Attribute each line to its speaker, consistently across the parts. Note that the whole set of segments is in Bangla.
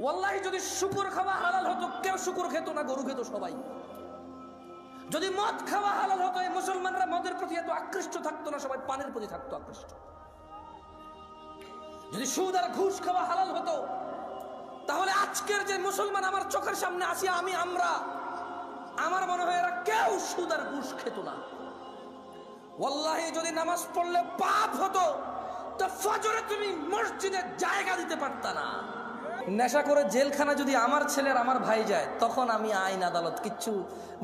Speaker 1: ওয়াল্লাহি যদি শুকর খাওয়া হালাল হতো কেউ শুকর খেত না, গরু খেত সবাই। যদি মদ খাওয়া হালাল হতো এই মুসলমানরা মদের প্রতি এত আকৃষ্ট থাকতো না, সবাই পানের প্রতি থাকতো আকৃষ্ট। যদি সুদ আর ঘুষ খাওয়া হালাল হতো তাহলে আজকের যে মুসলমান আমার চোখের সামনে আসি আমরা, আমার মনে হয় এরা কেউ সুদ আর ঘুষ খেত না। ওয়াল্লাহি যদি নামাজ পড়লে পাপ হতো তো ফজরে তুমি মসজিদে জায়গা দিতে পারতা না। নেশা করে জেলখানা যদি আমার ছেলের আমার ভাই যায়, তখন আমি আইন আদালত কিচ্ছু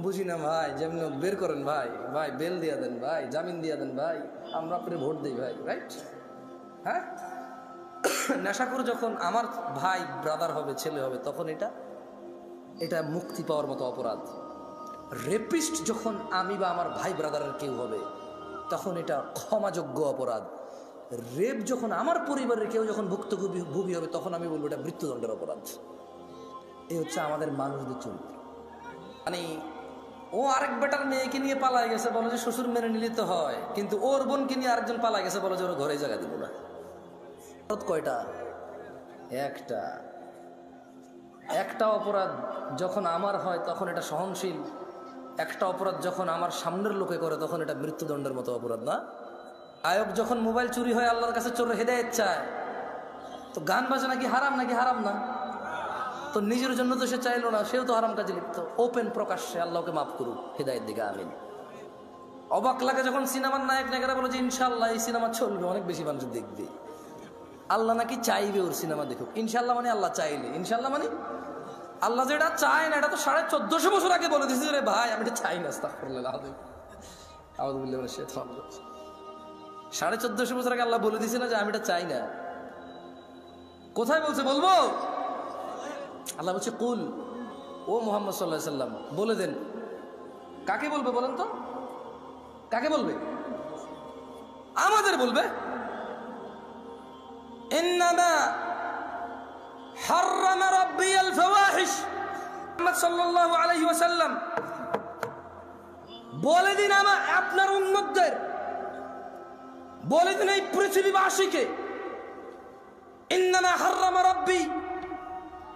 Speaker 1: বুঝি না ভাই, যেমন বের করেন ভাই, ভাই বেল দিয়া দেন ভাই, জামিন দিয়া দেন ভাই, আমরা আপনি ভোট দিই ভাই, রাইট? হ্যাঁ, নেশা করে যখন আমার ভাই ব্রাদার হবে, ছেলে হবে, তখন এটা মুক্তি পাওয়ার মতো অপরাধ। রেপিস্ট যখন আমি বা আমার ভাই ব্রাদারের কেউ হবে, তখন এটা ক্ষমাযোগ্য অপরাধ। রেপ যখন আমার পরিবারের কেউ যখন ভুক্তভোগী হবে, তখন আমি বলবো এটা মৃত্যুদণ্ডের অপরাধ। এই হচ্ছে আমাদের মানুষদের চরিত্র। মানে ও আরেক বেটার মেয়েকে নিয়ে পালাই গেছে, বলো যে শ্বশুর মেনে নিলে তো হয়, কিন্তু ওর বোনকে নিয়ে আরেকজন পালাই গেছে, বলো যে ওর ঘরে জায়গা দিব না। কয়টা? একটা অপরাধ যখন আমার হয় তখন এটা সহনশীল, একটা অপরাধ যখন আমার সামনের লোকে করে তখন এটা মৃত্যুদণ্ডের মতো অপরাধ না? আয়োগ যখন মোবাইল চুরি হয় আল্লাহর কাছে চোরের হেদায়েত চায়, তো গান বাজনা কি হারাম নাকি? হারাম না। তো নিজের জন্য তো সে চাইলো না, সেও তো হারাম কাজে লিপ্ত। ওপেন প্রকাশ্যে আল্লাহকে মাফ করুক, হেদায়েত দিকে আমিন। অবাক লাগে যখন সিনেমার নায়ক নায়িকারা বলে যে ইনশাল্লাহ এই সিনেমা চলবে, অনেক বেশি মানুষ দেখবে। আল্লাহ নাকি চাইবে ওর সিনেমা দেখুক। ইনশাল্লাহ মানে আল্লাহ চাইলে, ইনশাল্লাহ মানে আল্লাহ যেটা চায় না, এটা তো 1450 বছর আগে বলে দিয়েছে রে ভাই, আমি এটা চাই না। আস্তাগফিরুল্লাহ, 1450 বছর আগে আল্লাহ বলে দিয়েছে না যে আমি এটা চাই না। কোথায় বলছে? বলবো? আল্লাহ বলছে কুল, ও মুহাম্মদ সাল্লাল্লাহু আলাইহি সাল্লাম বলে দেন। কাকে বলবে বলেন তো? কাকে বলবে? আমাদের বলবে। ইন্নামা হাররামা রাব্বিয়াল ফাওয়াহিশ, মুহাম্মদ সাল্লাল্লাহু আলাইহি ওয়াসাল্লাম বলে দিন আপনার উম্মতদের, বলে দিন এই পৃথিবীবাসীকে, ইন্নামা হাররামা রাব্বি,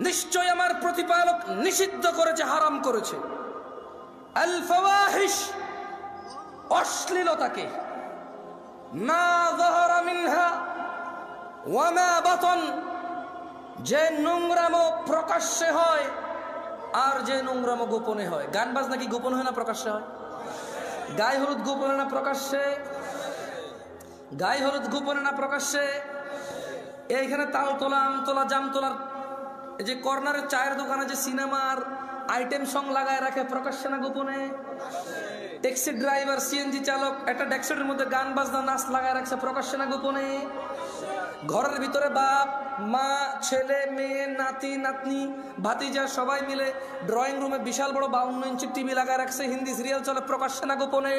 Speaker 1: নিশ্চয় আমার প্রতিপালক নিষিদ্ধ করেছে, হারাম করেছে, আল ফাওয়াহিশ, অশ্লীলতাকে, মা যাহারা মিনহা ওয়া মা বাতন, যে নোংরামো প্রকাশ্যে হয় আর যে নোংরামো গোপনে হয়। গান বাজনা কি গোপন হয় না প্রকাশ্যে হয়? গায়ে হলুদ গোপনে না প্রকাশ্যে? গায়ে হলুদ গোপনে না প্রকাশ্যে? এইখানে তাল তোলা, আম তোলা, জাম তোলার এই যে কর্নারের চায়ের দোকানে যে সিনেমার আইটেম সং লাগায় রাখে, প্রকাশ্যে না গোপনে? ট্যাক্সি ড্রাইভার, সিএনজি চালক একটা ডেস্কের মধ্যে গান বাজনা নাচ লাগায় রাখছে, প্রকাশ্যে না গোপনে? ঘরের ভিতরে বাপ মা, ছেলে মেয়ে, নাতি নাতনি, ভাতিজা সবাই মিলে ড্রয়িং রুমে বিশাল বড় 52 ইঞ্চি টিভি লাগায় রাখছে, হিন্দি সিরিয়াল চলে, প্রকাশ্যে না গোপনে?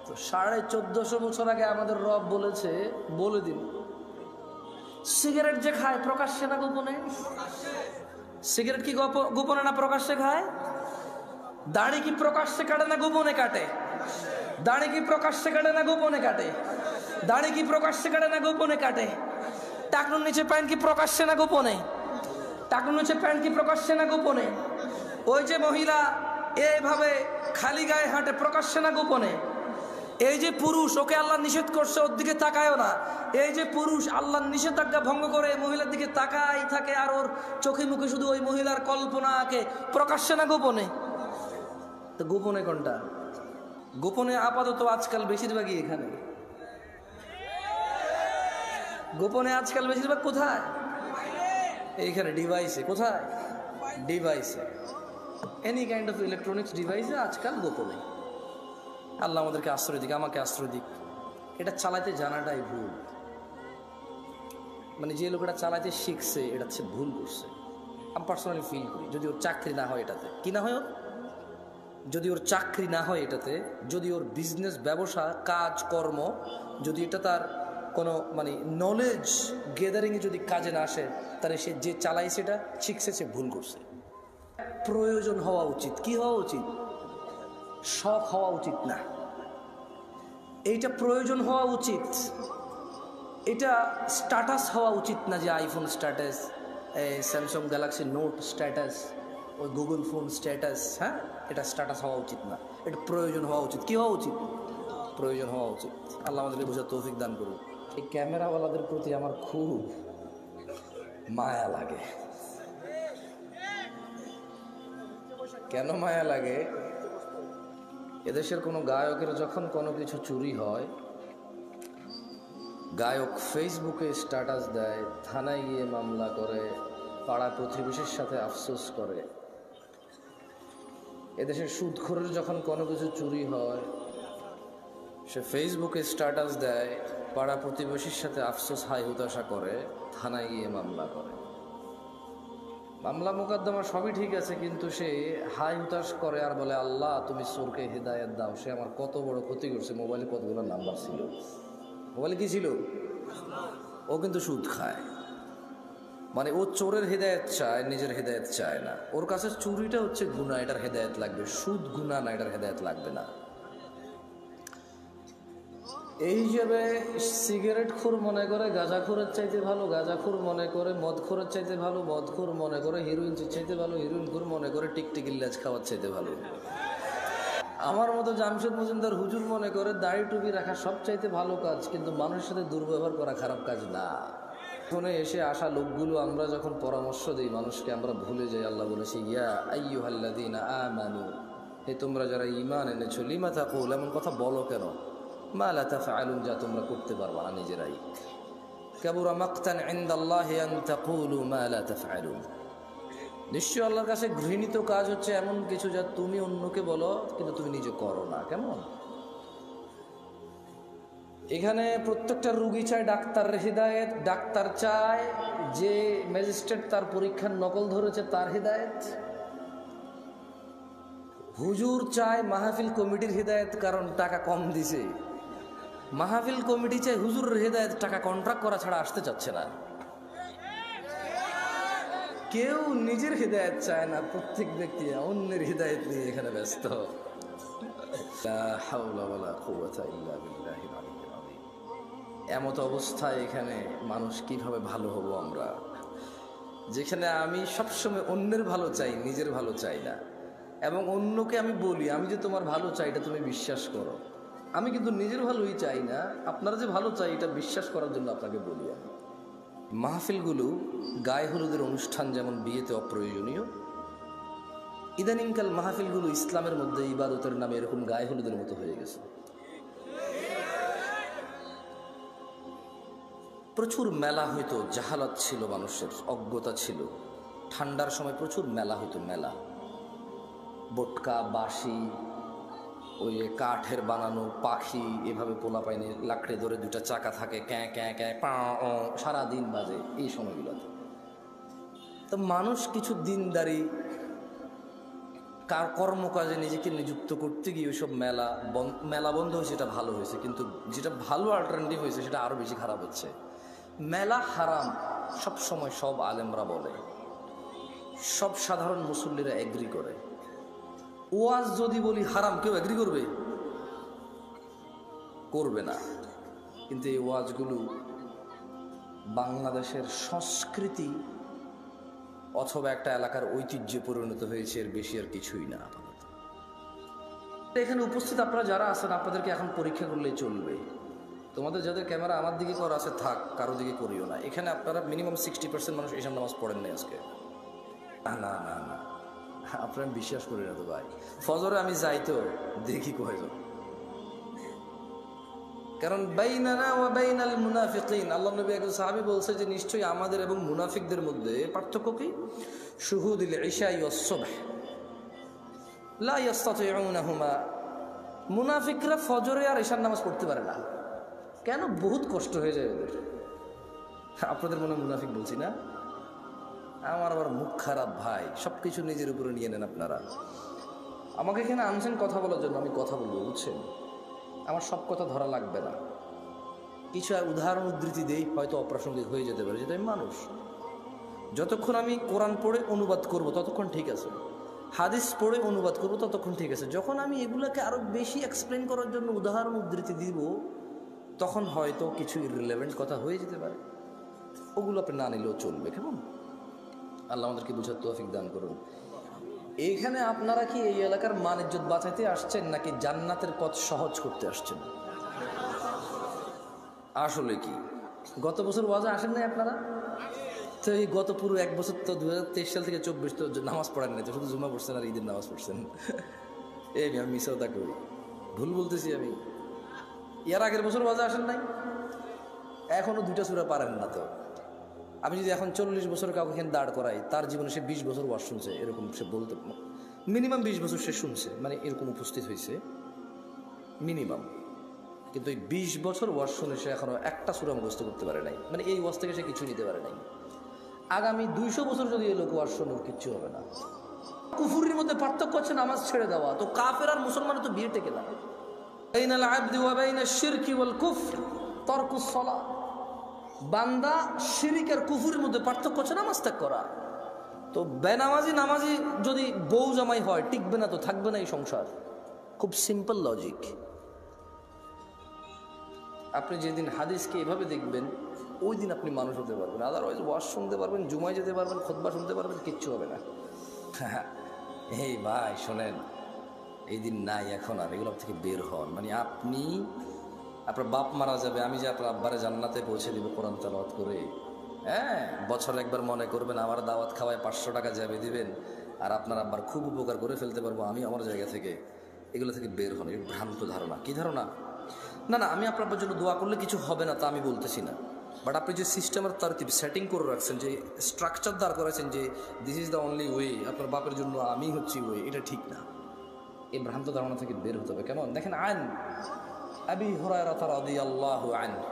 Speaker 1: তো 1450 বছর আগে আমাদের রব বলেছে, বলে দিন সিগারেট যে খায় প্রকাশ্যে না গোপনে? সিগারেট কি গোপনে না প্রকাশ্যে খায়? দাড়ি কি প্রকাশ্যে কাটে না গোপনে কাটে? দাড়ি কি প্রকাশ্যে কাটে না গোপনে কাটে? দাড়ি কি প্রকাশ্যে কাটে না গোপনে কাটে? টাকনুর নিচে প্যান্ট কি প্রকাশ্যে না গোপনে? টাকনুর নিচে প্যান্ট কি প্রকাশ্যে না গোপনে? ওই যে মহিলা এইভাবে খালি গায়ে হাঁটে, প্রকাশ্যে না গোপনে? এই যে পুরুষ, ওকে আল্লাহ নিষেধ করছে ওর দিকে তাকায়ও না, এই যে পুরুষ আল্লাহর নিষেধাজ্ঞা ভঙ্গ করে মহিলার দিকে তাকাই থাকে আর ওর চোখে মুখে শুধু ওই মহিলার কল্পনা আঁকে, প্রকাশ্যে না গোপনে? তো গোপনে কোনটা? গোপনে আপাতত আজকাল বেশিরভাগই এখানে। গোপনে আজকাল বেশিরভাগ কোথায়? এইখানে ডিভাইসে। কোথায়? ডিভাইসে, এনি কাইন্ড অফ ইলেকট্রনিক্স ডিভাইসে আজকাল গোপনে। আল্লাহ আমাদেরকে আশ্রয় দিক, আমাকে আশ্রয় দিক। এটা চালাতে জানাটাই ভুল। মানে যে লোক এটা চালাতে শিখছে এটা হচ্ছে ভুল করছে। আমি পার্সোনালি ফিল করি, যদি ওর চাকরি না হয় এটাতে, কি না হয় ওর, যদি ওর চাকরি না হয় এটাতে, যদি ওর বিজনেস, ব্যবসা, কাজ কর্ম, যদি এটা তার কোনো মানে নলেজ গেদারিংয়ে যদি কাজে না আসে, তাহলে সে যে চালাই সেটা শিখছে, সে ভুল করছে। প্রয়োজন হওয়া উচিত। কি হওয়া উচিত? শখ হওয়া উচিত না, এইটা প্রয়োজন হওয়া উচিত। এটা স্ট্যাটাস হওয়া উচিত না যে আইফোন স্ট্যাটাস, এই স্যামসাং গ্যালাক্সি নোট স্ট্যাটাস, ওই গুগল ফোন স্ট্যাটাস, হ্যাঁ, এটা স্ট্যাটাস হওয়া উচিত না, এটা প্রয়োজন হওয়া উচিত। কি হওয়া উচিত? প্রয়োজন হওয়া উচিত। আল্লাহ আমাদেরকে বোঝার তৌফিক দান করুন। এই ক্যামেরাওয়ালাদের প্রতি আমার খুব মায়া লাগে। কেন মায়া লাগে? এদেশের কোনো গায়কের যখন কোনো কিছু চুরি হয়, গায়ক ফেসবুকে স্ট্যাটাস দেয়, থানায় গিয়ে মামলা করে, পাড়া প্রতিবেশীর সাথে আফসোস করে। এদেশের সুদখোরের যখন কোনো কিছু চুরি হয়, সে ফেসবুকে স্ট্যাটাস দেয়, পাড়া প্রতিবেশীর সাথে আফসোস হাই হুতাশা করে, থানায় গিয়ে মামলা করে। মামলা মোকদ্দমা সবই ঠিক আছে, কিন্তু সে হাই হুতাশ করে আর বলে, আল্লাহ তুমি চোরকে হেদায়েত দাও, সে আমার কত বড় ক্ষতি করছে। মোবাইলে কতগুলো নাম্বার ছিল, মোবাইলে কি ছিল? ও কিন্তু সুদ খায়। মানে ও চোরের হেদায়েত চায়, নিজের হেদায়েত চায় না। ওর কাছে চুরিটা হচ্ছে গুনাহ, এটার হেদায়েত লাগবে। সুদ গুনাহ না, এটার হেদায়েত লাগবে না। এই হিসেবে সিগারেটখোর মনে করে গাঁজাখোরের চাইতে ভালো, গাঁজাখোর মনে করে মদখোরের চাইতে ভালো, মদখোর মনে করে হিরোইন চাইতে ভালো, হিরোইনখোর মনে করে টিকটিকির লেজ খাওয়ার চাইতে ভালো। আমার মতো জামশেদ মজুমদার হুজুর মনে করে দাড়ি টুপি রাখা সব চাইতে ভালো কাজ, কিন্তু মানুষের সাথে দুর্ব্যবহার করা খারাপ কাজ না। ফোনে এসে আসা লোকগুলো আমরা যখন পরামর্শ দিই মানুষকে, আমরা ভুলে যাই আল্লাহ বলেছি, ইয়া আইয়ুহাল্লাযীনা আমানু, হে তোমরা যারা ঈমান এনেছো, লিমা তাকুল, এমন কথা বলো কেন, মা লা তাফআলুন, যা তোমরা করতে পারবা না নিজেরাই। কাবুরা মাকতান ইনদাল্লাহি আন তাকুলু মা লা তাফআলুন, নিশ্চয় আল্লাহর কাছে ঘৃণিত কাজ হচ্ছে এমন কিছু যা তুমি অন্যকে বলো কিন্তু তুমি নিজে করো না। কেমন? এখানে প্রত্যেকটা রুগী চায় ডাক্তারের হিদায়েত, ডাক্তার চায় যে ম্যাজিস্ট্রেট তার পরীক্ষার নকল ধরেছে তার হিদায়েত, হুজুর চায় মাহফিল কমিটির হিদায়েত কারণ টাকা কম দিছে, মাহফিল কমিটি চায় হুজুরের হিদায়েত, টাকা কন্ট্রাক্ট করা ছাড়া আসতে চাচ্ছে না। কেউ নিজের হৃদায়ত চায় না, প্রত্যেক ব্যক্তি অন্যের হৃদায়ত নিয়ে এখানে ব্যস্ত। এমত অবস্থায় এখানে মানুষ কিভাবে ভালো হব আমরা, যেখানে আমি সবসময় অন্যের ভালো চাই, নিজের ভালো চাই না। এবং অন্যকে আমি বলি আমি যে তোমার ভালো চাই এটা তুমি বিশ্বাস করো, আমি কিন্তু নিজের ভালোই চাই না, আপনারা যে ভালো চাই এটা বিশ্বাস করার জন্য আপনাকে বলি আমি। মাহফিলগুলো গায়ে হলুদের অনুষ্ঠান যেমন বিয়েতে অপ্রয়োজনীয়, ইদানিংকাল মাহফিলগুলো ইসলামের মধ্যে ইবাদতের নামে এরকম গায়ে হলুদের মতো হয়ে গেছে। প্রচুর মেলা হইতো, জাহালাত ছিল, মানুষের অজ্ঞতা ছিল। ঠান্ডার সময় প্রচুর মেলা হইতো, মেলা, বটকা, বাঁশি, ওই কাঠের বানানো পাখি, এভাবে পোলা পাইনে লাকড়ে ধরে দুটা চাকা থাকে, ক্যাঁ ক্যাঁ ক্যাঁ পা সারাদিন বাজে এই সময়গুলোতে। তো মানুষ কিছু দিনদারি কর্মকাজে নিজেকে নিযুক্ত করতে গিয়ে ওইসব মেলা বন্ধ হয়েছে, এটা ভালো হয়েছে। কিন্তু যেটা ভালো অল্টারনেটিভ হয়েছে সেটা আরও বেশি খারাপ হচ্ছে। মেলা হারাম সব সময় সব আলেমরা বলে, সব সাধারণ মুসল্লিরা এগ্রি করে। ওয়াজ যদি বলি হারাম, কেউ এগ্রি করবে? করবে না। কিন্তু এই ওয়াজগুলো বাংলাদেশের সংস্কৃতি অথবা একটা এলাকার ঐতিহ্যে পরিণত হয়েছে, এর বেশি আর কিছুই না। আপাতত এখানে উপস্থিত আপনারা যারা আছেন, আপনাদেরকে এখন পরীক্ষা করলেই চলবে। তোমাদের যাদের ক্যামেরা আমার দিকে করা আছে থাক, কারো দিকে করিও না। এখানে আপনারা মিনিমাম 60% মানুষ এসব নামাজ পড়েন নাই আজকে। না না না না, আপনারা বিশ্বাস করি না তো ভাই। ফজরে আমি যাই তো দেখি কয়জন, কারণ বাইনানা ওয়া বাইনাল মুনাফিকিন, আল্লাহ নবী একজন সাহাবী বলছে যে নিশ্চয়ই আমাদের এবং মুনাফিকদের মধ্যে পার্থক্য কি? শুহুদুল ইশা ওয়াস সুবহ লা ইস্তাতিউনাহুমা, মুনাফিকরা ফজরে আর ইশার নামাজ পড়তে পারে না। কেন? বহুত কষ্ট হয়ে যায় ওদের। আপনাদের মনে মুনাফিক বলছি না? আমার আবার মুখ খারাপ ভাই, সব কিছু নিজের উপরে নিয়ে নেন আপনারা। আমাকে এখানে আনছেন কথা বলার জন্য, আমি কথা বলবো, বুঝছেন? আমার সব কথা ধরা লাগবে না, কিছু উদাহরণ উদ্ধৃতি দেই, হয়তো অপ্রাসঙ্গিক হয়ে যেতে পারে, যেটা আমি মানুষ। যতক্ষণ আমি কোরআন পড়ে অনুবাদ করব ততক্ষণ ঠিক আছে, হাদিস পড়ে অনুবাদ করব ততক্ষণ ঠিক আছে। যখন আমি এগুলোকে আরও বেশি এক্সপ্লেন করার জন্য উদাহরণ উদ্ধৃতি দিব, তখন হয়তো কিছু ইররিলেভেন্ট কথা হয়ে যেতে পারে, ওগুলো আপনি না নিলেও চলবে। কেমন? আল্লাহ আমাদেরকে বুঝার তৌফিক দান করুন। এইখানে আপনারা কি এই এলাকার মান ইজ্জত বাঁচাইতে আসছেন নাকি জান্নাতের পথ সহজ করতে আসছেন? আসলে কি গত বছর ওয়াজে আসেন নাই আপনারা? তো এই গত পুরো এক বছর তো 2023 সাল থেকে 24 তো নামাজ পড়েন নাই, তো শুধু জুমা পড়ছেন আর ঈদের নামাজ পড়ছেন। এই আমি মিশাও তা করি, ভুল বলতেছি আমি? এর আগের বছর ওয়াজে আসেন নাই, এখনো 2টা সূরা পারেন না। তো আমি যদি এখন 40 বছর কাউকে এখানে দাঁড় করাই, তার জীবনে সে 20 বছর ওয়াজ শুনছে, এরকম সে বলতে মিনিমাম 20 বছর সে শুনছে, মানে এরকম উপস্থিত হয়েছে মিনিমাম। কিন্তু এই 20 বছর ওয়াজ শুনে সে এখনো একটা সূরা মুখস্থ করতে পারে নাই, মানে এই ওয়াজ থেকে সে কিছু নিতে পারে নাই। আগামী 200 বছর যদি এই লোক ওয়াজ শুনে কিচ্ছু হবে না। কুফুরির মধ্যে পার্থক্য হচ্ছে নামাজ ছেড়ে দেওয়া। তো কাফের আর মুসলমানের তো বিয়ে টেকে না। বাইনাল আবদি ওয়া বাইনাশ শিরকি ওয়াল কুফর তারকুস সালাহ। বান্দা শিরিক আর কুফুরের মধ্যে পার্থক্য হচ্ছে নামাজ ত্যাগ করা। তো বেনামাজি নামাজি যদি বউ জামাই হয়, টিকবে না, তো থাকবে না এই সংসার। খুব সিম্পল লজিক। আপনি যেদিন হাদিসকে এভাবে দেখবেন, ওই দিন আপনি মানুষ হতে পারবেন। আদারওয়াইজ ওয়াজ শুনতে পারবেন, জুমায় যেতে পারবেন, খুতবা শুনতে পারবেন, কিচ্ছু হবে না। এই ভাই শোনেন, এই দিন নাই এখন আর, এগুলো থেকে বের হন। মানে আপনি, আপনার বাপ মারা যাবে, আমি যে আপনার আব্বারে জান্নাতে পৌঁছে দিব কোরআন তেলাওয়াত করে, হ্যাঁ, বছরে একবার মনে করবেন আমার দাওয়াত খাওয়ায় 500 টাকা যাবে দিবেন, আর আপনার আব্বার খুব উপকার করে ফেলতে পারবো আমি আমার জায়গা থেকে। এগুলো থেকে বের হন। এই ভ্রান্ত ধারণা। কি ধারণা? না না, আমি আপনার জন্য দোয়া করলে কিছু হবে না তা আমি বলতেছি না, বাট আপনি যে সিস্টেমের তারতিব সেটিং করে রাখছেন, যে স্ট্রাকচার দাঁড় করেছেন যে this is the only way, আপনার বাপের জন্য আমি হচ্ছি ওয়ে, এটা ঠিক না। এই ভ্রান্ত ধারণা থেকে বের হতে হবে। কেমন দেখেন, আন আবি হুরায়রা রাদিয়াল্লাহু আনহু,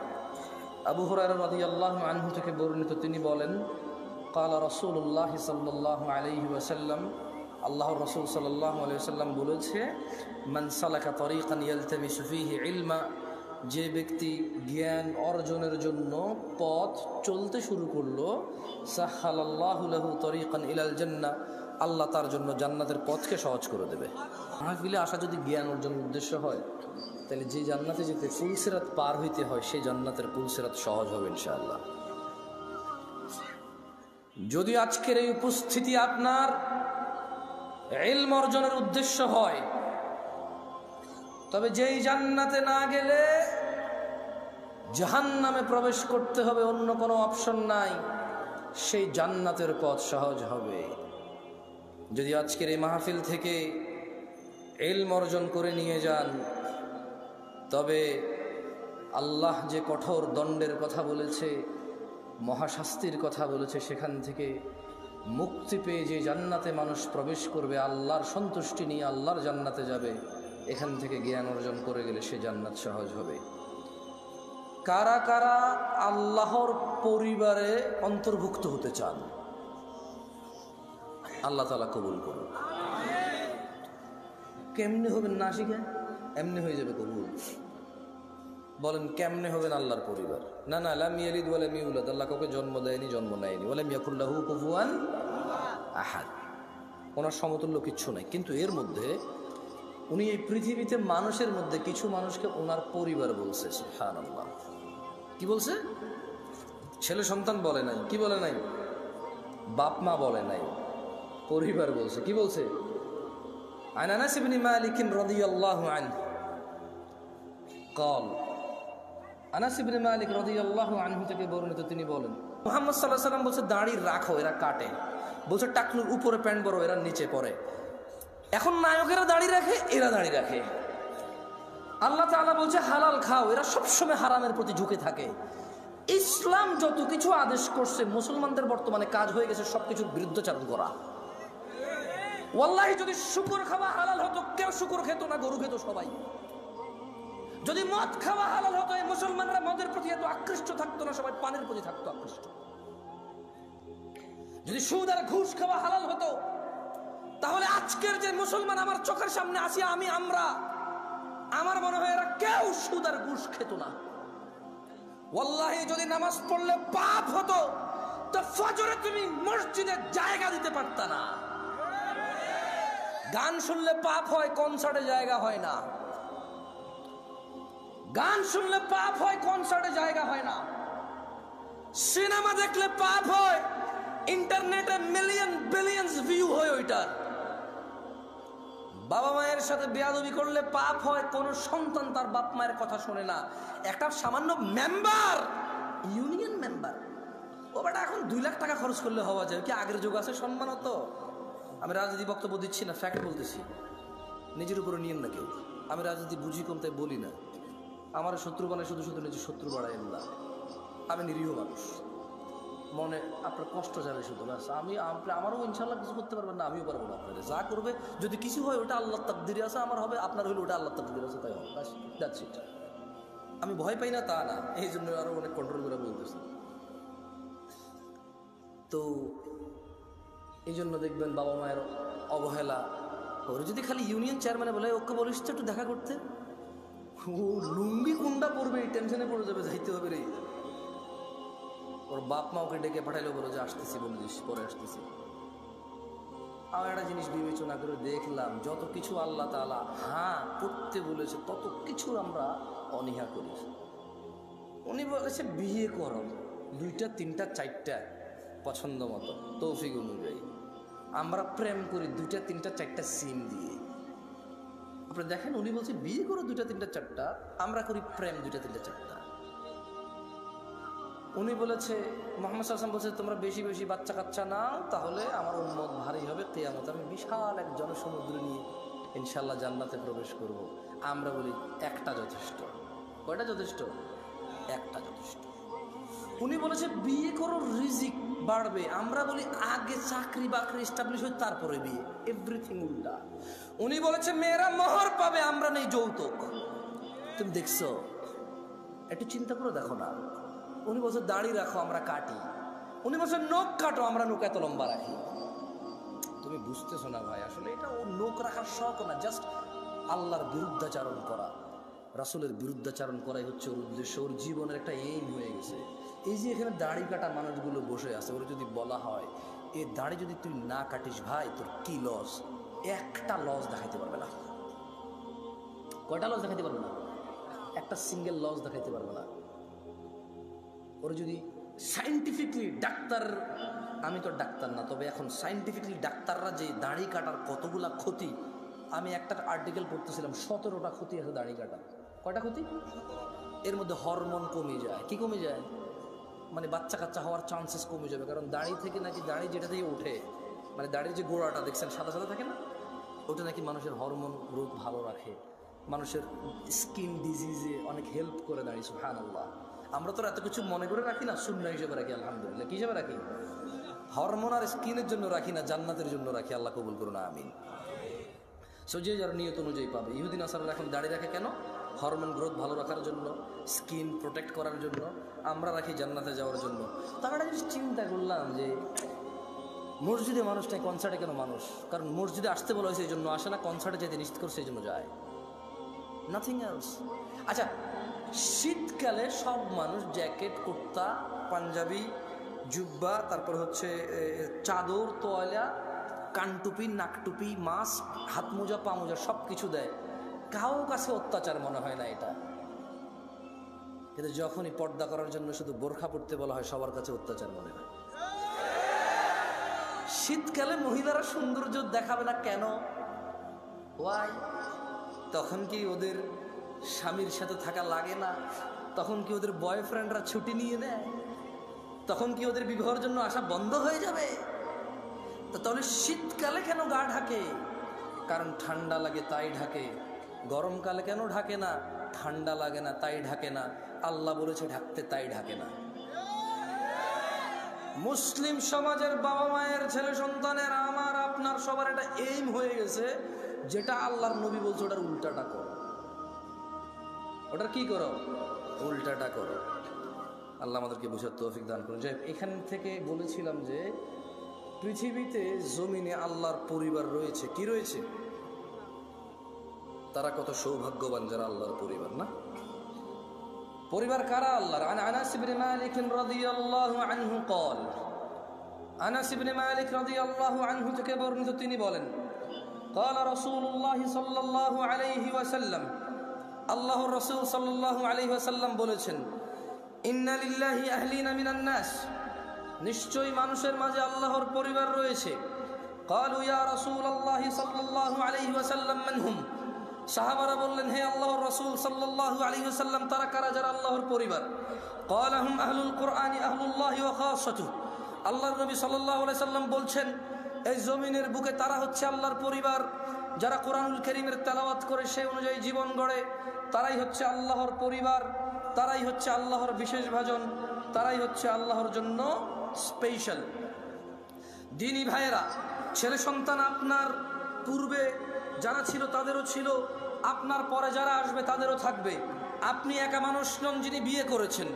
Speaker 1: আবু হুরায়রা রাদিয়াল্লাহু আনহু থেকে বর্ণিত, তিনি বলেন, ক্বালা রাসূলুল্লাহ সাল্লাল্লাহু আলাইহি ওয়াসাল্লাম, আল্লাহর রাসূল সাল্লাল্লাহু আলাইহি ওয়াসাল্লাম বলেছে, মান সালাকা তরিকান ইয়ালতামিসু ফীহি ইলমা, যে ব্যক্তি জ্ঞান অর্জনের জন্য পথ চলতে শুরু করলো, সাহালাল্লাহু লাহু তরিকান ইলাল জান্নাহ, আল্লাহ তার জন্য জান্নাতের পথকে সহজ করে দেবে। মাহফিলে আসা যদি জ্ঞান অর্জনের উদ্দেশ্য হয়, তাহলে যে জান্নাতে যেতে পুলসিরাত পার হইতে হয়, সেই জান্নাতের পুলসিরাত সহজ হবে ইনশাআল্লাহ। যদি আজকের এই উপস্থিতি আপনার ইলম অর্জনের উদ্দেশ্য হয়, তবে যেই জান্নাতে না গেলে জাহান্নামে প্রবেশ করতে হবে, অন্য কোনো অপশন নাই, সেই জান্নাতের পথ সহজ হবে। যদি আজকের এই মাহফিল থেকে ইলম অর্জন করে নিয়ে যান, তবে আল্লাহ যে কঠোর দণ্ডের কথা বলেছে, মহাশাস্তির কথা বলেছে, সেখান থেকে মুক্তি পেয়ে যে জান্নাতে মানুষ প্রবেশ করবে, আল্লাহর সন্তুষ্টি নিয়ে আল্লাহর জান্নাতে যাবে, এখান থেকে জ্ঞান অর্জন করে গেলে সে জান্নাত সহজ হবে। কারা কারা আল্লাহর পরিবারে অন্তর্ভুক্ত হতে চান? আল্লাহ তাআলা কবুল করুন। কেমনে হবেন না শিখে? এমনি হয়ে যাবে কবুল। বলেন কেমনে হবেন আল্লাহর পরিবার? না না, লাম ইয়ালিদ ওয়া লাম ইউলাদ, আল্লাহ কাউকে জন্ম দেয়নি, জন্ম নেয়নি। ওয়া লাম ইয়াকুল লাহু কুফুয়ান আহাদ, ওনার সমতুল্য কিচ্ছু নাই। কিন্তু এর মধ্যে উনি এই পৃথিবীতে মানুষের মধ্যে কিছু মানুষকে ওনার পরিবার বলছে। সুবহানাল্লাহ। কি বলছে? ছেলে সন্তান বলে নাই, কি বলে নাই? বাপ মা বলে নাই, পরিবার বলছে। কি বলছে? আন আনাস ইবনে মালিক রাদিয়াল্লাহু আনহু قال, আনাস ইবনে মালিক রাদিয়াল্লাহু আনহু থেকে বর্ণিত, তিনি বলেন, মুহাম্মদ সাল্লাল্লাহু আলাইহি ওয়াসাল্লাম বলছে, দাড়ি রাখো, এরা কাটে। বলছে টাকনুর উপরে প্যান্ট বড়, এরা নিচে পড়ে। এখন নায়কেরা দাড়ি রাখে, এরা দাড়ি রাখে। আল্লাহ তাআলা বলছে হালাল খাও, এরা সবসময় হারামের প্রতি ঝুঁকে থাকে। ইসলাম যত কিছু আদেশ করছে, মুসলমানদের বর্তমানে কাজ হয়ে গেছে সবকিছুর বিরুদ্ধাচরণ করা। ওয়াল্লাহি যদি শুকর খাওয়া হালাল হতো, কেউ শুকর খেত না, গরু খেত সবাই। যদি মদ খাওয়া হালাল হতো, এই মুসলমানরা মদের প্রতি এত আকৃষ্ট থাকতো না, সবাই পানের প্রতি থাকতো আকৃষ্ট। যদি সুদ আর ঘুষ খাওয়া হালাল হতো, তাহলে আজকের যে মুসলমান আমার চোখের সামনে আসি, আমরা, আমার মনে হয় এরা কেউ সুদ আর ঘুষ খেত না। ওয়াল্লাহি যদি নামাজ পড়লে পাপ হতো, তো ফজরে তুমি মসজিদে জায়গা দিতে পারতা না। গান শুনলে পাপ হয়, কনসার্টে জায়গা হয় না। গান শুনলে পাপ হয়, কনসার্টে জায়গা হয় না। সিনেমা দেখলে পাপ হয়, ইন্টারনেটে মিলিয়ন বিলিয়ন্স ভিউ হয় ওইটার। বাবা মায়ের সাথে বেয়াদবি করলে পাপ হয়, কোন সন্তান তার বাপ মায়ের কথা শোনে না। একটা সামান্য মেম্বার, ইউনিয়ন মেম্বার, ও বেটা এখন 2 লাখ টাকা খরচ করলে হওয়া যায় কি? আগের যুগ আছে সম্মানত। আমি রাজনীতি বক্তব্য দিচ্ছি না, ফ্যাক্ট বলতেছি, নিজের উপরে নিয়েন না কেউ। আমি রাজনীতি বুঝি কম তাই বলি না। আমার শত্রু বানায় শুধু শুধু নিজের শত্রু বাড়ায় না। আমি নিরীহ মানুষ, মনে আপনার কষ্ট যাবে শুধু, ব্যাস। আমারও ইনশাল্লাহ কিছু করতে পারবেন না, আমিও পারবো না। আপনাদের যা করবে যদি কিছু হয় ওটা আল্লাহ তাকদিরে আছে, আমার হবে, আপনার হইলে ওটা আল্লাহ তাকদিরে আছে, তাই হবে, ব্যাস, দ্যাটস ইট। আমি ভয় পাই না তা না, এই জন্য আরো অনেক কন্ট্রোল করে বলতেছি। তো এই জন্য দেখবেন বাবা মায়ের অবহেলা। ওর যদি খালি ইউনিয়ন চেয়ারম্যানে বলে ওকে বলিস তো একটু দেখা করতে, ও লুঙ্গি কোনটা পড়বে এই টেনশনে পড়ে যাবে, যাইতে হবে রে। ওর বাপ মা ওকে ডেকে পাঠাইলেও বলো যে আসতেছি, বলে দিস পরে আসতেছি। আমার একটা জিনিস বিবেচনা করে দেখলাম, যত কিছু আল্লাহ তাআলা হ্যাঁ করতে বলেছে তত কিছু আমরা অনীহা করি। উনি বলেছে বিয়ে করো 2টা 3টা 4টা পছন্দ মতো তৌফিক অনুযায়ী। আমরা প্রেম করি 2টা 3টা 4টা সিম দিয়ে। আপনি দেখেন উনি বলছে বিয়ে করো 2টা 3টা 4টা, আমরা করি প্রেম 2টা 3টা 4টা। উনি বলেছে, মুহাম্মদ সাল্লাল্লাহু আলাইহি ওয়াসাল্লাম বলছে তোমরা বেশি বেশি বাচ্চা কাচ্চা নাও, তাহলে আমার উম্মত ভারী হবে, কিয়ামতে আমি বিশাল এক জনসমুদ্র নিয়ে ইনশাআল্লাহ জান্নাতে প্রবেশ করব। আমরা বলি একটা যথেষ্ট। কয়টা যথেষ্ট? একটা যথেষ্ট। উনি বলেছে বিয়ে করো রিজিক বাড়বে, আমরা বলি আগে চাকরি বাকরি এস্টাবলিশ হয় তারপরে বিয়ে। এভরিথিং উল্টা। উনি বলেছে মেয়েরা মোহর পাবে, আমরা নেই যৌতুক। তুমি দেখছো? একটু চিন্তা করে দেখো না। উনি বলছে দাড়ি রাখো, আমরা কাটি। উনি বলছে নখ কাটো, আমরা নখ এত লম্বা রাখি। তুমি বুঝতেছো না ভাই, আসলে এটা ও নখ রাখার শখ না, জাস্ট আল্লাহর বিরুদ্ধাচারণ করা, রাসূলের বিরুদ্ধাচারণ করাই হচ্ছে ওর উদ্দেশ্য। ওর জীবনের একটা এইম হয়ে গেছে। এই যে এখানে দাড়ি কাটা মানুষগুলো বসে আছে, ওরা যদি বলা হয় এই দাড়ি যদি তুই না কাটিস ভাই তোর কি লস, একটা লস দেখাইতে পারবে না। কয়টা লস দেখাইতে পারবে না? একটা সিঙ্গেল লস দেখাইতে পারবে না। ওরা যদি সায়েন্টিফিকলি ডাক্তার, আমি তো ডাক্তার না, তবে এখন সায়েন্টিফিকলি ডাক্তাররা যে দাড়ি কাটার কতগুলা ক্ষতি, আমি একটা আর্টিকেল পড়তেছিলাম, 17টা ক্ষতি আছে দাড়ি কাটার। কয়টা ক্ষতি? এর মধ্যে হরমোন কমে যায়। কি কমে যায়? মানে বাচ্চা কাচ্চা হওয়ার চান্সেস কমে যাবে, কারণ দাড়ি থেকে নাকি, দাড়ি যেটা থেকে ওঠে, মানে দাড়ির যে গোড়াটা দেখছেন সাদা সাদা থাকে না, ওটা নাকি মানুষের হরমোন গ্রোথ ভালো রাখে, মানুষের স্কিন ডিজিজে অনেক হেল্প করে দাড়ি। সুবহানাল্লাহ। আমরা তো এত কিছু মনে করে রাখি না, সুন্নাহ হিসেবে রাখি। আলহামদুলিল্লাহ। কি হিসেবে রাখি? হরমোন আর স্কিনের জন্য রাখি না, জান্নাতের জন্য রাখি। আল্লাহ কবুল করুন, আমিন। সো যে যার নিয়ত অনুযায়ী পাবে। ইহুদি নাসারারা এখন দাড়ি রাখে কেন? হরমোন গ্রোথ ভালো রাখার জন্য, স্কিন প্রোটেক্ট করার জন্য। আমরা রাখি জান্নাতে যাওয়ার জন্য। তো আমরা একটা জিনিস চিন্তা করলাম যে মসজিদে মানুষ নেই, কনসার্টে কেন মানুষ? কারণ মসজিদে আসতে বলা হয়েছে এই জন্য আসে না, কনসার্টে যেতে নিশ্চিত করছে এই জন্য যায়, নাথিং এলস। আচ্ছা, শীতকালে সব মানুষ জ্যাকেট, কুর্তা, পাঞ্জাবি, জুব্বা, তারপর হচ্ছে চাদর, তোয়ালা, কানটুপি, নাকটুপি, মাস্ক, হাত মোজা, পা মোজা সব কিছু দেয়। কারো কাছে অত্যাচার মনে হয় না এটা। কিন্তু যখনই পর্দা করার জন্য শুধু বোরখা পড়তে বলা হয়, সবার কাছে অত্যাচার মনে হয়। শীতকালে মহিলারা সৌন্দর্য দেখাবে না কেন? ওয়াই? তখন কি ওদের স্বামীর সাথে থাকা লাগে না? তখন কি ওদের বয়ফ্রেন্ডরা ছুটি নিয়ে নেয়? তখন কি ওদের বিবাহের জন্য আসা বন্ধ হয়ে যাবে? তো তাহলে শীতকালে কেন গা ঢাকে? কারণ ঠান্ডা লাগে তাই ঢাকে। গরমকালে কেন ঢাকে না? ঠান্ডা লাগে না তাই ঢাকে না। আল্লাহ বলেছে ঢাকতে, তাই ঢাকে না। মুসলিম সমাজের বাবা মায়ের ছেলে সন্তানের, আমার আপনার সবার একটা এইম হয়ে গেছে, যেটা আল্লাহর নবী বলছে ওটার উল্টাটা করো। ওটার কি করো? উল্টাটা করো। আল্লাহ আমাদেরকে বুঝার তৌফিক দান করুন। যে এখান থেকে বলেছিলাম যে পৃথিবীতে জমিনে আল্লাহর পরিবার রয়েছে। কি রয়েছে? তারা কত সৌভাগ্যবান যারা আল্লাহর পরিবার, না? পরিবার কারা আল্লাহর? আনাস ইবনে মালিক রাদিয়াল্লাহু আনহু قال, আনাস ইবনে মালিক রাদিয়াল্লাহু আনহু থেকে বর্ণিত, তিনি বলেন قال রাসূলুল্লাহ সাল্লাল্লাহু আলাইহি ওয়াসাল্লাম, আল্লাহর রাসূল সাল্লাল্লাহু আলাইহি ওয়াসাল্লাম বলেছেন, ইন্না লিল্লাহি আহলিনা মিনান নাস, নিশ্চয়ই মানুষের মাঝে আল্লাহর পরিবার রয়েছে। ক্বালু ইয়া রাসূলুল্লাহ সাল্লাল্লাহু আলাইহি ওয়াসাল্লাম মান হুম? সাহাবারা বললেন, হে আল্লাহর রাসূল সাল্লাল্লাহু আলাইহি ওয়াসাল্লাম, তারা কারা যারা আল্লাহর পরিবার? ক্বালা হুম আহলুল কুরআনি আহলুল্লাহি ওয়া খাসাতুহু। আল্লাহর নবী সাল্লাল্লাহু আলাইহি সাল্লাম বলছেন, এই জমিনের বুকে তারা হচ্ছে আল্লাহর পরিবার, যারা কোরআনুল কারীমের তেলাওয়াত করে সেই অনুযায়ী জীবন গড়ে, তারাই হচ্ছে আল্লাহর পরিবার, তারাই হচ্ছে আল্লাহর বিশেষ ভাজন, তারাই হচ্ছে আল্লাহর জন্য স্পেশাল। দিনী ভাইয়েরা, ছেলে সন্তান আপনার পূর্বে যারা ছিল তাদেরও ছিল, আপনার পরে যারা আসবে তাদেরও থাকবে। আপনি একা মানুষ নন যিনি বিয়ে করেছেন,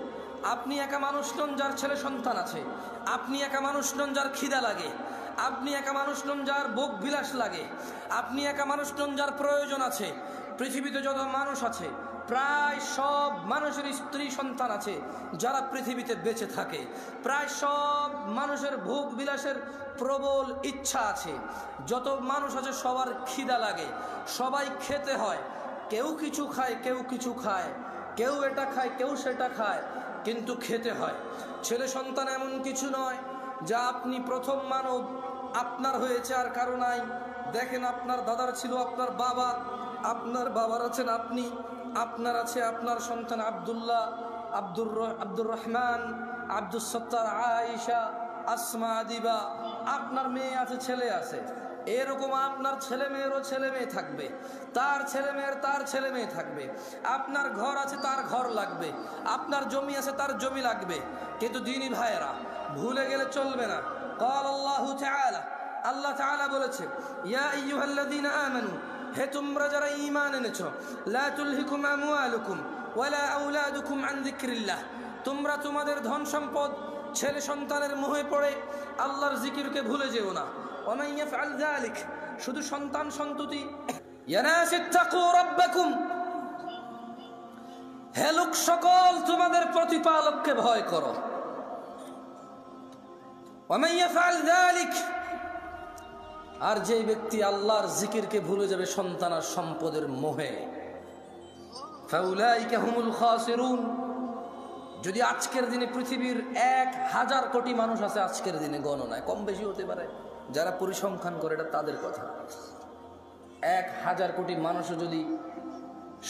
Speaker 1: আপনি একা মানুষ নন যার ছেলে সন্তান আছে, আপনি একা মানুষ নন যার খিদা লাগে, আপনি একা মানুষ নন যার ভোগ বিলাস লাগে, আপনি একা মানুষ নন যার প্রয়োজন আছে। পৃথিবীতে যত মানুষ আছে প্রায় সব মানুষের স্ত্রী সন্তান আছে যারা পৃথিবীতে বেঁচে থাকে। প্রায় সব মানুষের ভোগ বিলাসের প্রবল ইচ্ছা আছে। যত মানুষ আছে সবার খিদা লাগে, সবাই খেতে হয়। কেউ কিছু খায়, কেউ কিছু খায়, কেউ এটা খায়, কেউ সেটা খায়, কিন্তু খেতে হয়। ছেলে সন্তান এমন কিছু নয় যা আপনি প্রথম মানব, আপনার হয়েছে আর কারো নাই। দেখেন, আপনার দাদার ছিল আপনার বাবা, আপনার বাবার আছেন আপনি, আপনার আছে আপনার সন্তান আব্দুল্লাহ, আব্দুর রহমান, আব্দুস সত্তার, আয়েশা, আসমা, দিবা, আপনার মেয়ে আছে, ছেলে আছে। এরকম আপনার ছেলে মেয়েরও ছেলে মেয়ে থাকবে, তার ছেলে মেয়ের তার ছেলে মেয়ে থাকবে। আপনার ঘর আছে, তার ঘর লাগবে, আপনার জমি আছে, তার জমি লাগবে। কিন্তু দিনী ভাইয়েরা, ভুলে গেলে চলবে না। قال الله تعالى, আল্লাহ তাআলা বলেছে, ইয়া আইয়ুহাল্লাযীনা আমানু, হে তোমরা যারা ঈমান এনেছো, লা তুলহিকুম আমওয়ালুকুম ওয়ালা আওলাদুকুম আন যিকরিল্লাহ, তোমরা তোমাদের ধন সম্পদ ছেলে সন্তানের মোহে পড়ে আল্লাহর জিকিরকে ভুলে যেও না। ওয়া মান ইয়াফআল যালিক, শুধু সন্তান সন্ততি। ইয়া নাস ইত্তাকু রাব্বাকুম, হে লোক সকল, তোমাদের প্রতিপালককে ভয় করো। ওয়া মান ইয়াফআল যালিক, আর যে ব্যক্তি আল্লাহর জিকিরকে ভুলে যাবে সন্তান আর সম্পদের মোহে, ফাউলাইকা হুমুল খাসিরুন। যদি আজকের দিনে পৃথিবীর 1000 কোটি মানুষ আছে, আজকের দিনে গণনায় কম বেশি হতে পারে, যারা পরিসংখ্যান করে এটা তাদের কথা, 1000 কোটি মানুষও যদি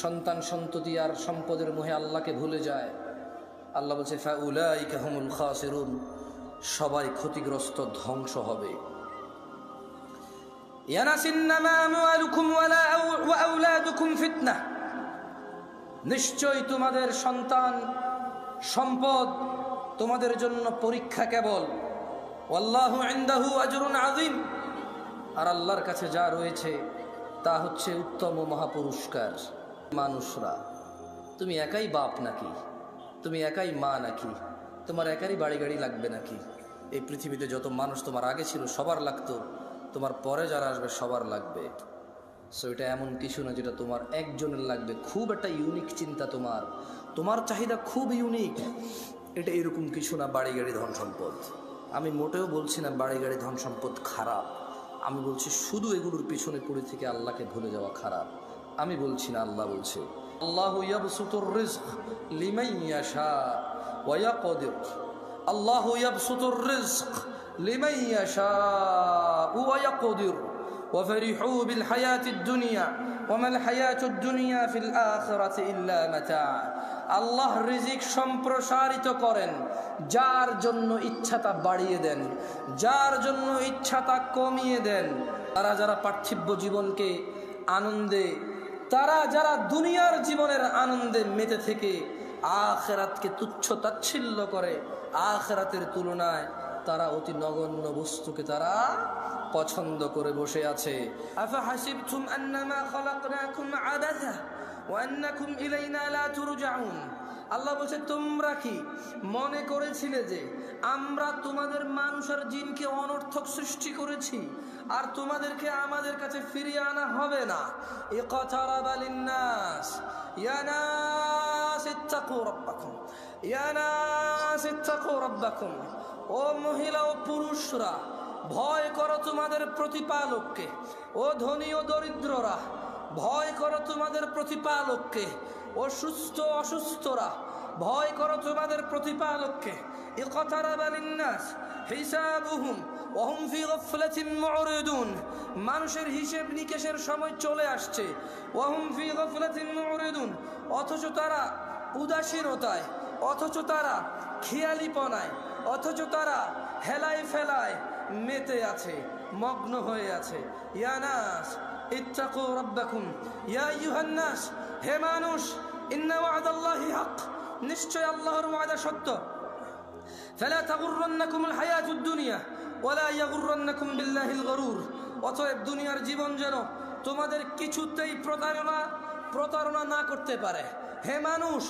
Speaker 1: সন্তান সন্ততি আর সম্পদের মোহে আল্লাহকে ভুলে যায়, আল্লাহ বলছে ফাউলাইকা হুমুল খাসিরুন, সবাই ক্ষতিগ্রস্ত, ধ্বংস হবে। নিশ্চয় তোমাদের সন্তান সম্পদ তোমাদের জন্য পরীক্ষা কেবল। ওয়াল্লাহু ইনদাহু আজরুন আযীম, আর আল্লাহর কাছে যা রয়েছে তা হচ্ছে উত্তম ও মহাপুরস্কার। মানুষরা, তুমি একাই বাপ নাকি? তুমি একাই মা নাকি? তোমার একারই বাড়ি গাড়ি লাগবে নাকি? এই পৃথিবীতে যত মানুষ তোমার আগে ছিল সবার লাগতো, তোমার পরে যারা আসবে সবার লাগবে। সো এটা এমন কিছু না যেটা তোমার একজনের লাগবে। খুব একটা ইউনিক চিন্তা, তোমার চাহিদা খুব ইউনিক, এটা এরকম কিছু না। বাড়ি গাড়ি ধন সম্পদ, আমি মোটেও বলছি না বাড়ি গাড়ি ধন সম্পদ খারাপ, আমি বলছি শুধু এগুলোর পিছনে পড়ে থেকে আল্লাহকে ভুলে যাওয়া খারাপ। আমি বলছি না, আল্লাহ বলছে, আল্লাহু ইয়াবসুতুর রিজক লিমান ইয়াশা ওয়া ইয়াকদির। আল্লাহু ইয়াবসুতুর রিজক লিমান ইয়াশা ওয়া ইয়াকদির ওয়া ফারিহু বিল হায়াতিদ দুনিয়া ওয়া মাল হায়াতুদ দুনিয়া ফিল আখিরাতি ইল্লা মাতা। আল্লাহ রিজিক সম্প্রসারিত করেন, যার জন্য ইচ্ছা তা বাড়িয়ে দেন, যার জন্য ইচ্ছা তা কমিয়ে দেন। তারা যারা পার্থিব জীবনকে আনন্দে, তারা যারা দুনিয়ার জীবনের আনন্দে মেতে থেকে আখিরাতকে তুচ্ছ তাচ্ছিল্য করে, আখিরাতের তুলনায় তারা অতি নগণ্য বস্তুকে তারা পছন্দ করে বসে আছে। আফা হাসিবতুম আন্নামা খালাকনাকুম আবাসা ওয়া আন্নাকুম ইলাইনা লা তুরজাউন। আল্লাহ বলছে, তোমরা কি মনে করেছিলে যে আমরা তোমাদের মানুষ আর জিনকে অনর্থক সৃষ্টি করেছি আর তোমাদেরকে আমাদের কাছে ফিরিয়ে আনা হবে না? ইকতারাবা লিন্নাস ইয়া নাস ইত্তাকু রাব্বাকুম ইয়া নাস ইত্তাকু রাব্বাকুম। ও মহিলা ও পুরুষরা, ভয় করো তোমাদের প্রতিপালককে। ও ধনী ও দরিদ্ররা, ভয় করো তোমাদের প্রতিপালককে। ও সুস্থ অসুস্থরা, ভয় করো তোমাদের প্রতিপালককে। ইকতারাবা লিন্নাস হিসাবুহুম ওয়া হুম ফি গাফলাতিন মুরিদুন, মানুষের হিসেব নিকেশের সময় চলে আসছে। ওয়া হুম ফি গাফলাতিন মুরিদুন, অথচ তারা উদাসীনতায়, অথচ তারা খেয়ালিপনায়, অথচ তারা হেলায় ফেলায় মেতে আছে, মগ্ন হয়ে আছে। ইয়া নাস ইত্তাকু রাব্বাকুম, ইয়া আইয়ুহান নাস, হে মানুষ, ইন্না ওয়া'দাল্লাহি হক, নিশ্চয় আল্লাহর ওয়াদা সত্য। ফালা তাগুররান্নাকুমুল হায়াতুদ দুনিয়া ওয়ালা ইয়াগুররান্নাকুম বিল্লাহিল গরুর, অতএব দুনিয়ার জীবন যেন তোমাদের কিছুতেই প্রতারণা না করতে পারে। হে মানুষ,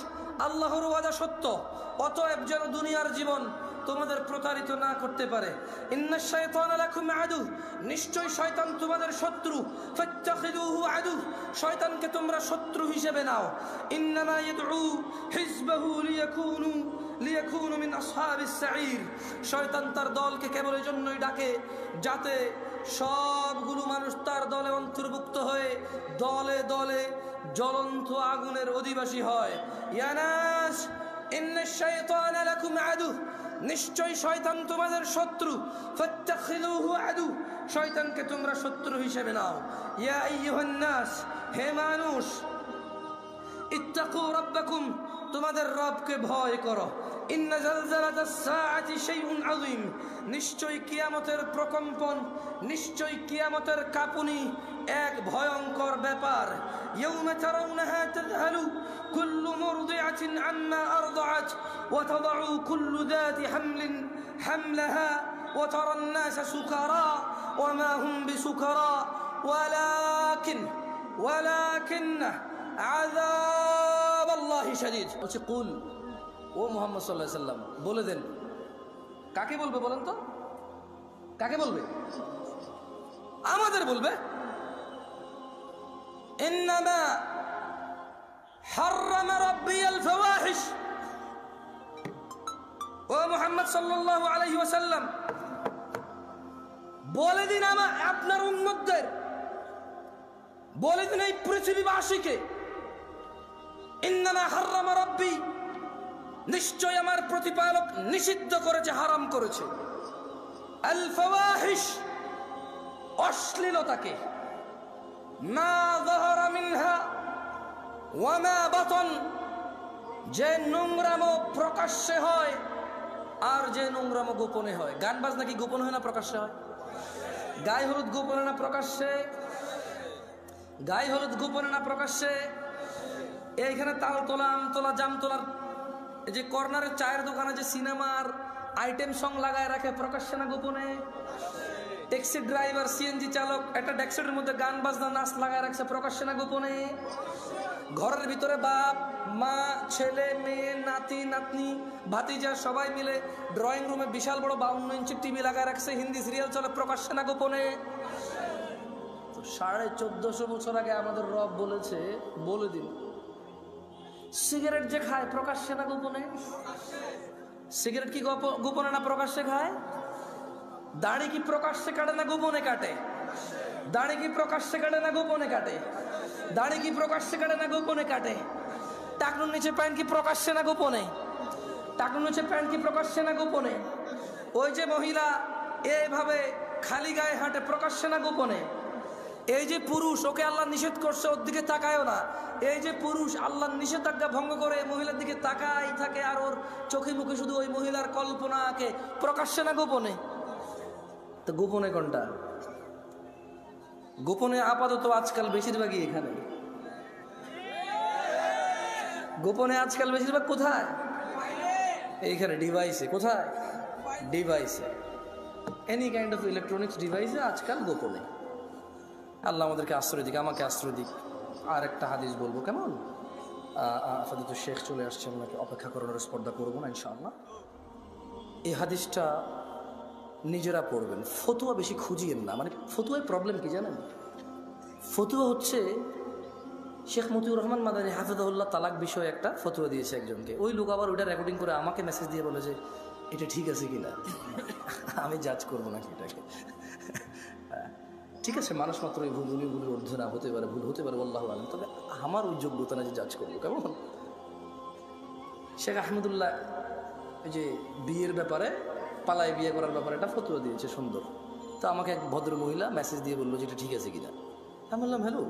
Speaker 1: আল্লাহর ওয়াদা সত্য, অতএব যেন দুনিয়ার জীবন তোমাদের প্রতারিত না করতে পারে। ইন্নাশ শাইতানা লাকুম আদু, নিশ্চয় শয়তান তোমাদের শত্রু। ফাত্তাখিযুহু আদু, শয়তানকে তোমরা শত্রু হিসেবে নাও। ইন্নামা ইয়াদউ হিজবাহু লিয়াকুনু মিন আসহাবিস সাঈর, শয়তান তার দলকে কেবল এই জন্যই ডাকে যাতে সবগুলো মানুষ তার দলে অন্তর্ভুক্ত হয়ে দলে দলে জ্বলন্ত আগুনের অধিবাসী হয়। ইয়া নাস ইন্নাশ শাইতানা লাকুম আদু, নিশ্চয় শয়তান তোমাদের শত্রু। ফাত্তাখিযুহু আদু, শয়তানকে তোমরা শত্রু হিসেবে নাও। ইয়া আইয়ুহান নাস, হে মানুষ, ইত্তাকু রাব্বাকুম, তোমাদের রবকে ভয় করো। ইন্না জালজালাতাস সাআতি শাইউন আযীম, নিশ্চয় কিয়ামতের প্রকম্পন, নিশ্চয় কিয়ামতের কাঁপুনি এক ভয়ঙ্কর ব্যাপার। ইয়াউমা তারাউনাহা তাযহালু কুল্লু মুরদিআতিন আম্মা আরদাআত ওয়া তাদাউ কুল্লু যাতি হামলিন হামলাহা ওয়া তারান নাসা সুকারা ওয়া মা হুম বিসুকারা ওয়ালাকিন্না আযাবাল্লাহি শাদীদ। বলছে কুল, ও মুহাম্মদ সাল্লাল্লাহু আলাইহি সাল্লাম বলে দেন। কাকে বলবে বলেন তো? কাকে বলবে? আমাদের বলবে। ইন্নামা হাররামা রাব্বিয়াল ফাওয়াহিশ, ও মুহাম্মদ সাল্লাল্লাহু আলাইহি ওয়াসাল্লাম বলে দিন আপনার উম্মতদের, বলে দিন এই পৃথিবীবাসীকে, ইন্নামা হাররামা রাব্বি, নিশ্চয় আমার প্রতিপালক নিষিদ্ধ করেছে, হারাম করেছে, আল ফাওয়াহিশ, অশ্লীলতাকে, মা যাহারা মিনহা ওয়া মা বাতন, যে নোংরামো প্রকাশ্যে হয় আর যে নোংরামো গোপনে হয়। গান বাজনা কি গোপন হয় না প্রকাশ্যে হয়? গায়ে হলুদ গোপনে না প্রকাশ্যে? গায়ে হলুদ গোপনে না প্রকাশ্যে? এইখানে তাল তোলা, আম তোলা, জাম তোলার এই যে কর্নারের চায়ের দোকানে যে সিনেমার আইটেম সং লাগায় রাখে, প্রকাশ্যে না গোপনে? ট্যাক্সি ড্রাইভার, সিএনজি চালক একটা ডেস্কের মধ্যে গান বাজনা নাচ লাগায় রাখছে, প্রকাশ্যে না গোপনে? ঘরের ভিতরে বাপ মা, ছেলে মেয়ে, নাতি নাতনি, ভাতিজা সবাই মিলে ড্রয়িং রুমে বিশাল বড় 52 ইঞ্চি টিভি লাগায় রাখছে, হিন্দি সিরিয়াল চলে, প্রকাশ্যে না গোপনে? 1450 বছর আগে আমাদের রব বলেছে, বলে দিন, সিগারেট যে খায় প্রকাশ্যে না গোপনে? সিগারেট কি গোপনে না প্রকাশ্যে খায়? দাড়ি কি প্রকাশ্যে কাটে না গোপনে কাটে? দাড়ি কি প্রকাশ্যে কাটে না গোপনে কাটে? দাড়ি কি প্রকাশ্যে কাটে না গোপনে কাটে? টাকনুর নিচে প্যান্ট কি প্রকাশ্যে না গোপনে? টাকনুর নিচে প্যান্ট কি প্রকাশ্যে না গোপনে? ওই যে মহিলা এইভাবে খালি গায়ে হাঁটে, প্রকাশ্যে না গোপনে? এই যে পুরুষ, ওকে আল্লাহ নিষেধ করছে ওর দিকে তাকায়ও না, এই যে পুরুষ আল্লাহর নিষেধাজ্ঞা ভঙ্গ করে মহিলার দিকে তাকাই থাকে আর ওর চোখে মুখে শুধু ওই মহিলার কল্পনা আঁকে, প্রকাশ্যে না গোপনে? তো গোপনে কোনটা? গোপনে আপাতত আজকাল বেশিরভাগই এখানে। গোপনে আজকাল বেশিরভাগ কোথায়? এইখানে ডিভাইসে। কোথায়? ডিভাইসে, এনি কাইন্ড অফ ইলেকট্রনিক্স ডিভাইসে আজকাল গোপনে। আল্লাহ আমাদেরকে আশ্রয় দিক, আমাকে আশ্রয় দিক। আর একটা হাদিস বলবো, কেমন? আফাদিত শেখ চলে আসছে, ওনাকে অপেক্ষা করানোর স্পর্ধা করবো না ইনশাআল্লাহ। এই হাদিসটা নিজেরা পড়বেন, ফতুয়া বেশি খুঁজিয়েন না। মানে ফতুয়ায় প্রবলেম কি জানেন? ফতুয়া হচ্ছে শেখ মতিউর রহমান মাদানী হাফিজাহুল্লাহ তালাক বিষয়ে একটা ফতুয়া দিয়েছে একজনকে, ওই লোক আবার ওইটা রেকর্ডিং করে আমাকে মেসেজ দিয়ে বলে যে এটা ঠিক আছে কিনা। আমি জাজ করবো নাকি এটাকে? ঠিক আছে, মানুষ মাত্র এই ভুল, উনি ভুলের ঊর্ধ্বে না, হতে পারে, ভুল হতে পারে, আল্লাহু আলাম, তবে আমার ওই যোগ্যতা না যে জাজ করবো, কেমন? শেখ আহমদুল্লাহ এই যে বিয়ের ব্যাপারে, পালায় বিয়ে করার ব্যাপারে একটা ফতোয়া দিয়েছে সুন্দর। তো আমাকে এক ভদ্র মহিলা মেসেজ দিয়ে বললো যে এটা ঠিক আছে কিনা। আমি বললাম হ্যালো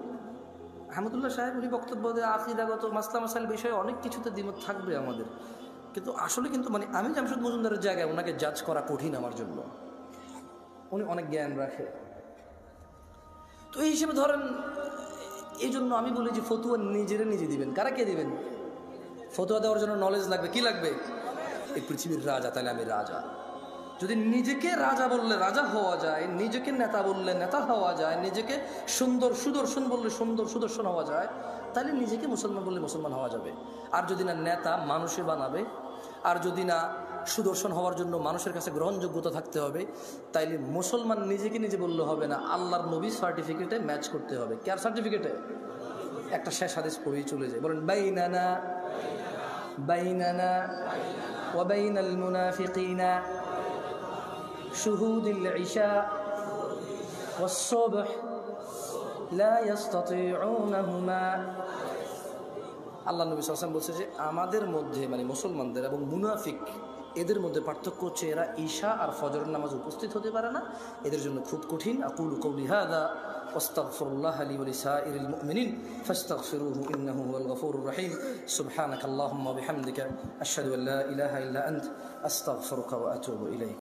Speaker 1: আহমদুল্লাহ সাহেব, উনি বক্তব্য দিয়ে আকিদাগত মাসলা মাসাইল বিষয়ে অনেক কিছুতে দ্বিমত থাকবে আমাদের, কিন্তু আসলে কিন্তু মানে আমি জামশেদ মজুমদারের জায়গায় ওনাকে জাজ করা কঠিন আমার জন্য। উনি অনেক জ্ঞান রাখে, তো এই হিসেবে ধরেন, এই জন্য আমি বলি যে ফতুয়া নিজেরা নিজে দিবেন। কারা কে দিবেন? ফতুয়া দেওয়ার জন্য নলেজ লাগবে। কি লাগবে? এই পৃথিবীর রাজা, তাহলে আমি রাজা। যদি নিজেকে রাজা বললে রাজা হওয়া যায়, নিজেকে নেতা বললে নেতা হওয়া যায়, নিজেকে সুন্দর সুদর্শন বললে সুন্দর সুদর্শন হওয়া যায়, তাহলে নিজেকে মুসলমান বললে মুসলমান হওয়া যাবে। আর যদি না নেতা মানুষে বানাবে, আর যদি না সুদর্শন হওয়ার জন্য মানুষের কাছে গ্রহণযোগ্যতা থাকতে হবে, তাইলে মুসলমান নিজেকে নিজে বললে হবে না, আল্লাহর নবী সার্টিফিকেটে ম্যাচ করতে হবে। কার সার্টিফিকেটে? একটা শেষ হাদিস পড়েই চলে যায়, বলেন বাইনানা বাইনানা ওয়া বাইনাল মুনাফিকিনা শুহুদুল ইশা ওয়াস সুবহ লা ইস্তাতিউনাহুমা। আল্লাহ নবী সাল্লাল্লাহু আলাইহি ওয়াসাল্লাম বলছে যে আমাদের মধ্যে মানে মুসলমানদের এবং মুনাফিক এদের মধ্যে পার্থক্য হচ্ছে এরা ঈশা আর ফজরের নামাজ উপস্থিত হতে পারে না, এদের জন্য খুব কঠিন। আকুলু কওলি হাযা ওয়াস্তাগফিরুল্লাহ লি ওয়া লিসাইরিল মুমিনিন ফাস্তাগফিরুহু ইন্নাহু হুয়াল গফুরুর রহিম। সুবহানাকাল্লাহুম্মা ওয়া বিহামদিকা আশহাদু আল্লা ইলাহা ইল্লা আনতা আস্তাগফিরুকা ওয়া আতুবু ইলাইক।